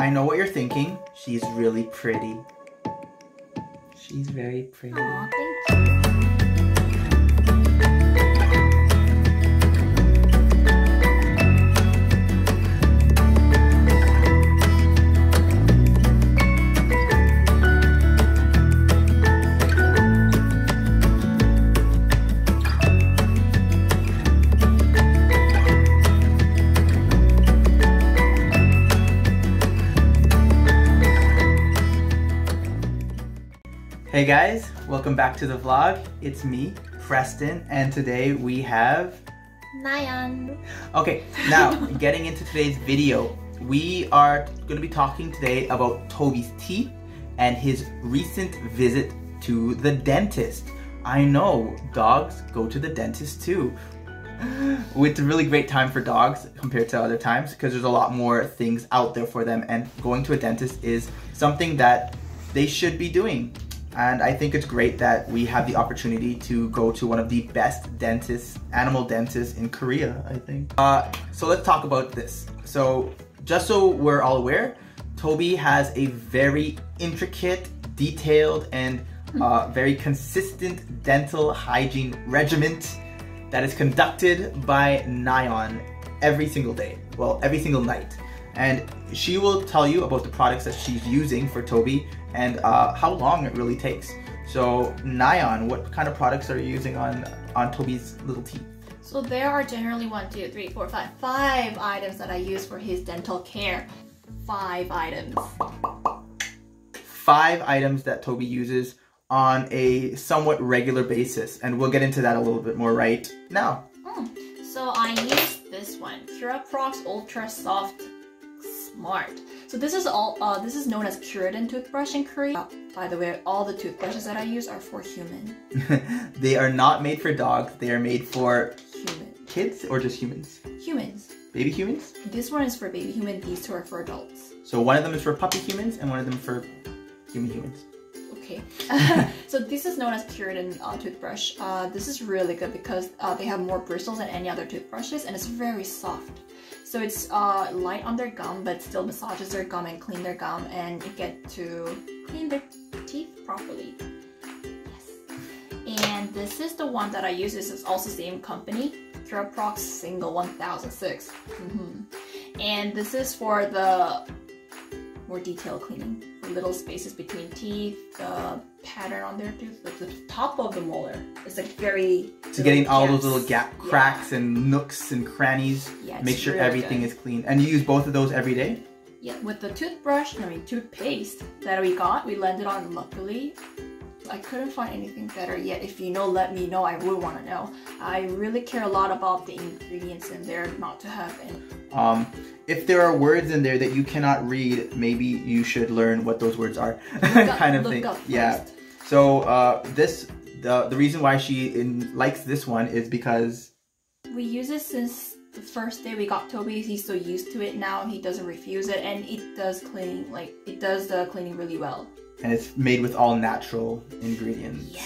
I know what you're thinking. She's really pretty. She's very pretty. Aw, thank you. Hey guys, welcome back to the vlog. It's me, Preston, and today we have... Nayan. Okay, now getting into today's video, we are going to be talking today about Toby's teeth and his recent visit to the dentist. I know, dogs go to the dentist too. It's a really great time for dogs compared to other times because there's a lot more things out there for them, and going to a dentist is something that they should be doing. And I think it's great that we have the opportunity to go to one of the best dentists, animal dentists in Korea, I think. So let's talk about this. So just so we're all aware, Toby has a very intricate, detailed, and very consistent dental hygiene regimen that is conducted by Nayeon every single day. Well, every single night. And she will tell you about the products that she's using for Toby and how long it really takes. So Nayeon, what kind of products are you using on Toby's little teeth? So there are generally 5 items that I use for his dental care. 5 items. 5 items that Toby uses on a somewhat regular basis, and we'll get into that a little bit more right now. So I use this one, CRANNIES Ultra Soft Smart. So this is known as Keratin toothbrush in Korea. By the way, all the toothbrushes that I use are for human. They are not made for dogs. They are made for human. Kids or just humans? Humans. Baby humans? This one is for baby human. These 2 are for adults. So one of them is for puppy humans and one of them for human humans. Okay. So this is known as Keratin toothbrush. This is really good because they have more bristles than any other toothbrushes, and it's very soft. So it's light on their gum, but still massages their gum and clean their gum, and you get to clean their teeth properly. Yes. And this is the one that I use. This is also the same company, CRANNIES Single 1006. And this is for the more detailed cleaning, for little spaces between teeth, the pattern on their tooth, like the top of the molar. It's like very... So getting all those little cracks and nooks and crannies, make sure really everything is clean. And you use both of those every day? Yeah, with the toothpaste that we got, we landed on luckily. I couldn't find anything better yet. If you know, let me know. I would want to know. I really care a lot about the ingredients in there, not to have any. If there are words in there that you cannot read, maybe you should learn what those words are. kind of thing. Yeah. So the reason why she likes this one is because we use it since the first day we got Toby. He's so used to it now. He doesn't refuse it, and it does cleaning. Like, it does the cleaning really well. And it's made with all natural ingredients. Yeah.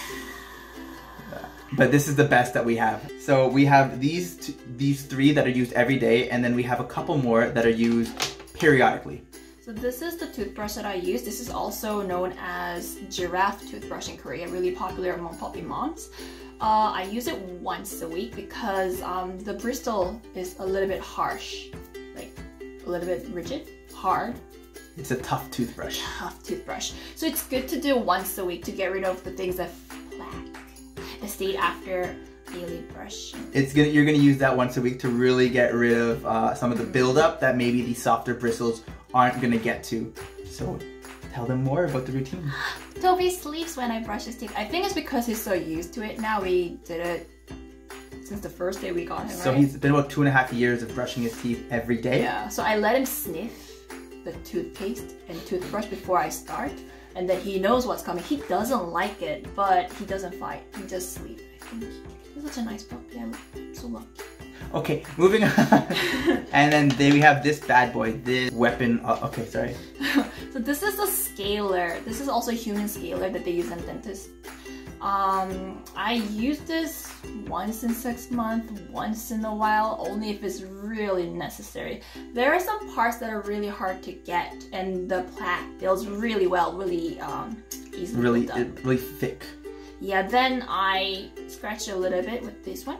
But this is the best that we have. So we have these 3 that are used every day, and then we have a couple more that are used periodically. So this is the toothbrush that I use. This is also known as giraffe toothbrush in Korea, really popular among puppy moms. I use it once a week because the bristle is a little bit harsh, like a little bit rigid, hard. It's a tough toothbrush. So it's good to do once a week to get rid of the things that stayed after daily brushing. You're gonna use that once a week to really get rid of some of the buildup that maybe the softer bristles aren't gonna get to. So tell them more about the routine. Toby sleeps when I brush his teeth. I think it's because he's so used to it now. We did it since the first day we got him, So he's been about 2.5 years of brushing his teeth every day. Yeah, so I let him sniff the toothpaste and toothbrush before I start, and then he knows what's coming. He doesn't like it, but he doesn't fight. He just sleeps. I think he's such a nice puppy. I'm so lucky. Okay, moving on. And then there we have this bad boy, this weapon. Okay, sorry. So this is the scaler. This is also a human scaler that they use in dentists. I use this once in 6 months, once in a while, only if it's really necessary. There are some parts that are really hard to get, and the plaque builds really well, really easily. Really thick. Yeah, then I scratch a little bit with this one,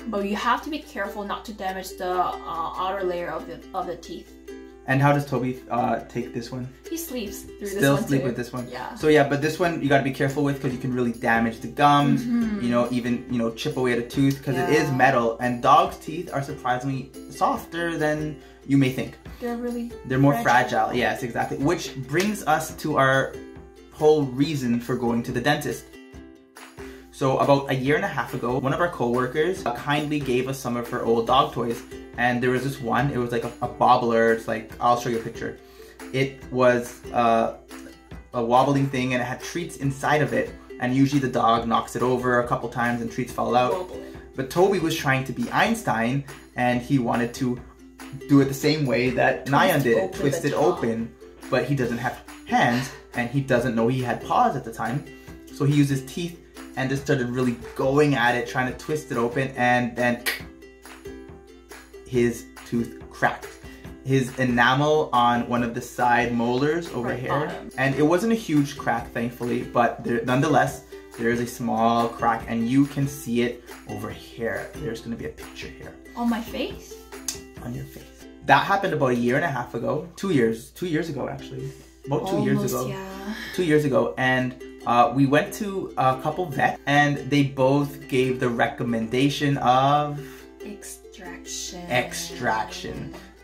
but you have to be careful not to damage the outer layer of the teeth. And how does Toby take this one? He sleeps through this one Still sleep too. with this one. Yeah. So yeah, but this one you got to be careful with because you can really damage the gums. You know, even chip away at a tooth because it is metal. And dogs' teeth are surprisingly softer than you may think. They're more fragile. Yes, exactly. Which brings us to our whole reason for going to the dentist. So about a year and a half ago, one of our coworkers kindly gave us some of her old dog toys. And there was this one, it was like a bobbler. It's like, I'll show you a picture. It was a wobbling thing and it had treats inside of it. And usually the dog knocks it over a couple times and treats fall out. But Toby was trying to be Einstein and he wanted to do it the same way that Nayan did it, twist it open. But he doesn't have hands and he doesn't know he had paws at the time. So he used his teeth and just started really going at it, trying to twist it open, and then his tooth cracked. His enamel on one of the side molars over here, and it wasn't a huge crack, thankfully, but nonetheless, there is a small crack, and you can see it over here. There's going to be a picture here. On my face? On your face. That happened about a year and a half ago. 2 years ago, actually. About 2 years ago. Yeah. 2 years ago, and we went to a couple vets, and they both gave the recommendation of extraction.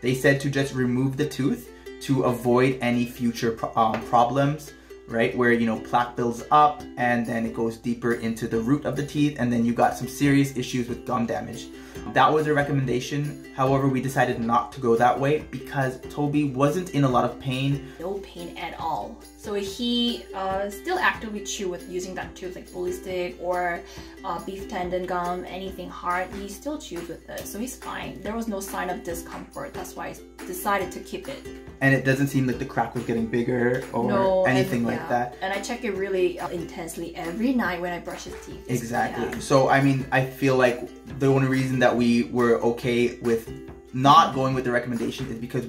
They said to just remove the tooth to avoid any future problems, right? Where, plaque builds up and then it goes deeper into the root of the teeth and then you got some serious issues with gum damage. That was a recommendation. However, we decided not to go that way because Toby wasn't in a lot of pain. No pain at all. So he still actively chew with using that tooth, like bully stick or beef tendon gum, anything hard. He still chews with it, so he's fine. There was no sign of discomfort. That's why I decided to keep it. And it doesn't seem like the crack was getting bigger or anything like that. And I check it really intensely every night when I brush his teeth. Exactly. Yeah. So, I mean, I feel like the only reason that we were okay with not going with the recommendation is because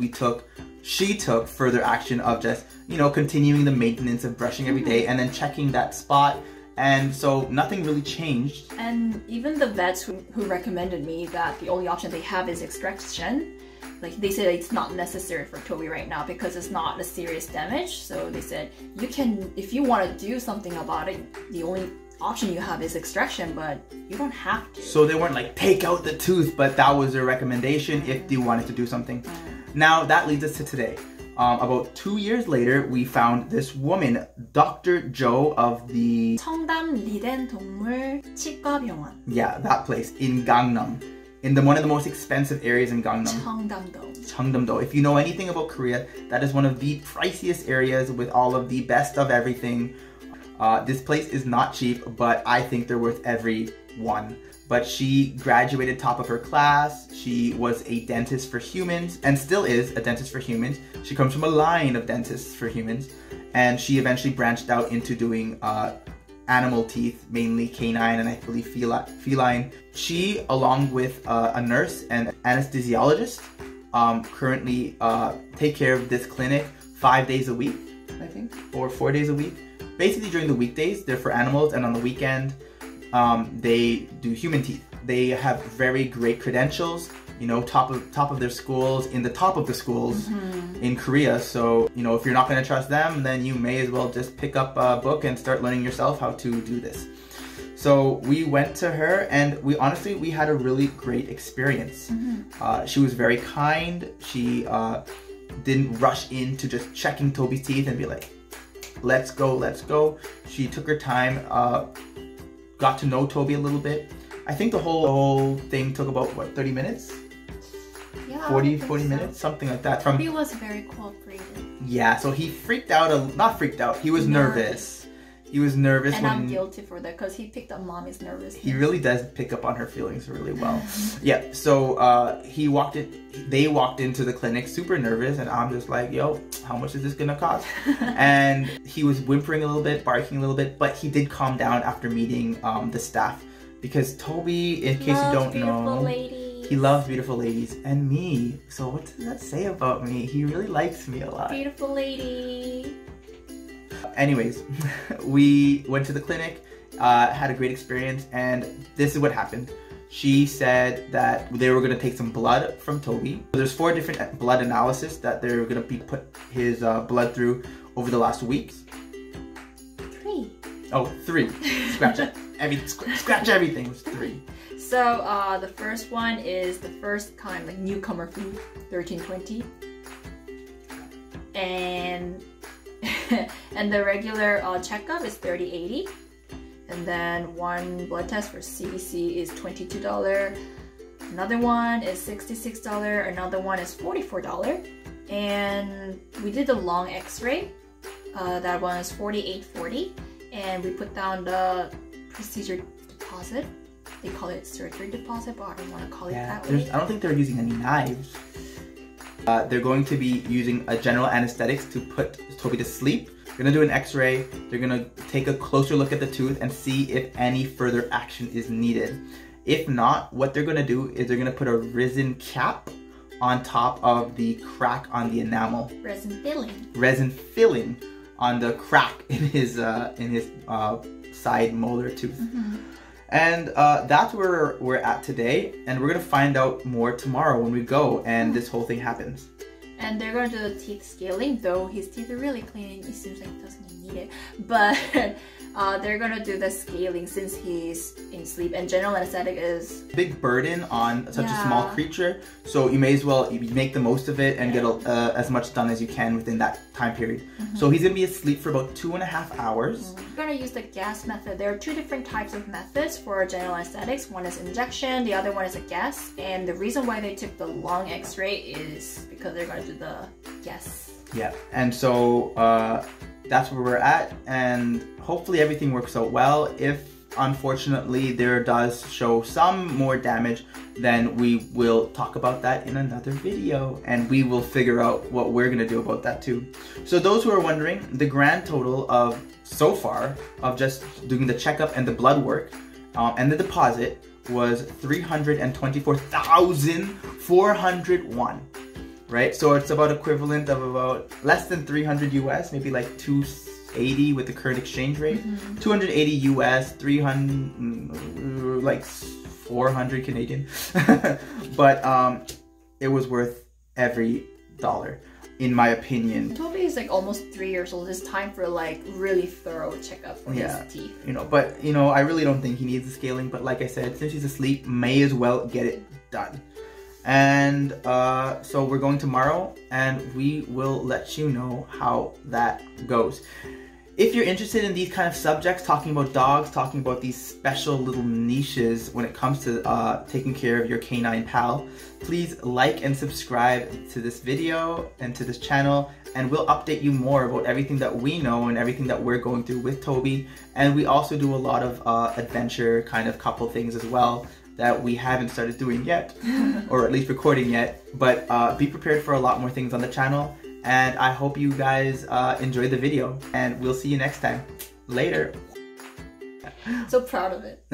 she took further action of just, continuing the maintenance of brushing every day and then checking that spot. And so nothing really changed. And even the vets who recommended me that the only option they have is extraction, like they said it's not necessary for Toby right now because it's not a serious damage. So they said, you can, if you want to do something about it, the only option you have is extraction, but you don't have to. So they weren't like, take out the tooth, but that was their recommendation if you wanted to do something. Now that leads us to today. About 2 years later, we found this woman, Dr. Joe of the 청담 리덴 동물 치과병원. Yeah, that place in Gangnam, in one of the most expensive areas in Gangnam. Cheongdam-do. If you know anything about Korea, that is one of the priciest areas with all of the best of everything. This place is not cheap, but I think they're worth every one. But she graduated top of her class. She was a dentist for humans and still is a dentist for humans. She comes from a line of dentists for humans, and she eventually branched out into doing animal teeth, mainly canine and I believe feline. She, along with a nurse and anesthesiologist, currently take care of this clinic 5 days a week, I think, or 4 days a week. Basically during the weekdays, they're for animals, and on the weekend, they do human teeth. They have very great credentials, top of their schools, in the top of the schools in Korea. So, if you're not going to trust them, then you may as well just pick up a book and start learning yourself how to do this. So we went to her, and we had a really great experience. She was very kind. She didn't rush into just checking Toby's teeth and be like, let's go. She took her time, got to know Toby a little bit. I think the whole thing took about, 30 minutes? Yeah, 40 minutes, something like that. Toby was very cooperative. Yeah, so he freaked out, not freaked out, he was nervous. He was nervous. And I'm guilty for that because he picked up mommy's nervousness. He really does pick up on her feelings really well. Yeah, so they walked into the clinic super nervous, and I'm just like, yo, how much is this gonna cost? And he was whimpering a little bit, barking a little bit, but he did calm down after meeting the staff. Because Toby, in case you don't know, he loves beautiful ladies and me. So what does that say about me? He really likes me a lot. Beautiful lady. Anyways, we went to the clinic, had a great experience, and this is what happened. She said that they were going to take some blood from Toby. There's 4 different blood analysis that they're going to be put his blood through over the last weeks. 3. Oh, 3. Scratch it. Scratch everything. It was 3. So the first one is the first kind, like newcomer fee, 1320, and and the regular checkup is 3080, and then one blood test for CBC is $22. Another one is $66. Another one is $44. And we did the long X-ray. That one is $48.40, and we put down the procedure deposit. They call it surgery deposit, but I don't want to call it that way. I don't think they're using any knives. They're going to be using a general anesthetics to put Toby to sleep. They're going to do an X-ray. They're going to take a closer look at the tooth and see if any further action is needed. If not, what they're going to do is they're going to put a resin cap on top of the crack on the enamel. Resin filling. Resin filling on the crack in his side molar tooth. And that's where we're at today, and we're gonna find out more tomorrow when we go and this whole thing happens. And they're gonna do the teeth scaling, though his teeth are really clean. It seems like he doesn't need it, but they're gonna do the scaling since he's in sleep. And general anesthetic is a big burden on such a small creature, so you may as well make the most of it and get as much done as you can within that time period. So he's gonna be asleep for about 2.5 hours. We're gonna use the gas method. There are 2 different types of methods for general anesthetics. One is injection, the other one is a gas. And the reason why they took the long X-ray is because they're gonna do the gas. Yeah, and so that's where we're at, and hopefully everything works out well. If unfortunately there does show some more damage, then we will talk about that in another video, and we will figure out what we're gonna do about that too. So those who are wondering, the grand total of so far of just doing the checkup and the blood work and the deposit was $324,401. Right, so it's about equivalent of about less than 300 US, maybe like 280 with the current exchange rate. 280 US, 300, like 400 Canadian. But it was worth every dollar, in my opinion. Toby is like almost 3 years old. It's time for like really thorough checkup for his teeth. But I really don't think he needs the scaling. But like I said, since he's asleep, may as well get it done. And so we're going tomorrow, and we will let you know how that goes. If you're interested in these kind of subjects, talking about dogs, talking about these special little niches when it comes to taking care of your canine pal, please like and subscribe to this video and to this channel, and we'll update you more about everything that we know and everything that we're going through with Toby. And we also do a lot of adventure kind of couple things as well that we haven't started doing yet, or at least recording yet, but be prepared for a lot more things on the channel, and I hope you guys enjoy the video, and we'll see you next time. Later. So proud of it.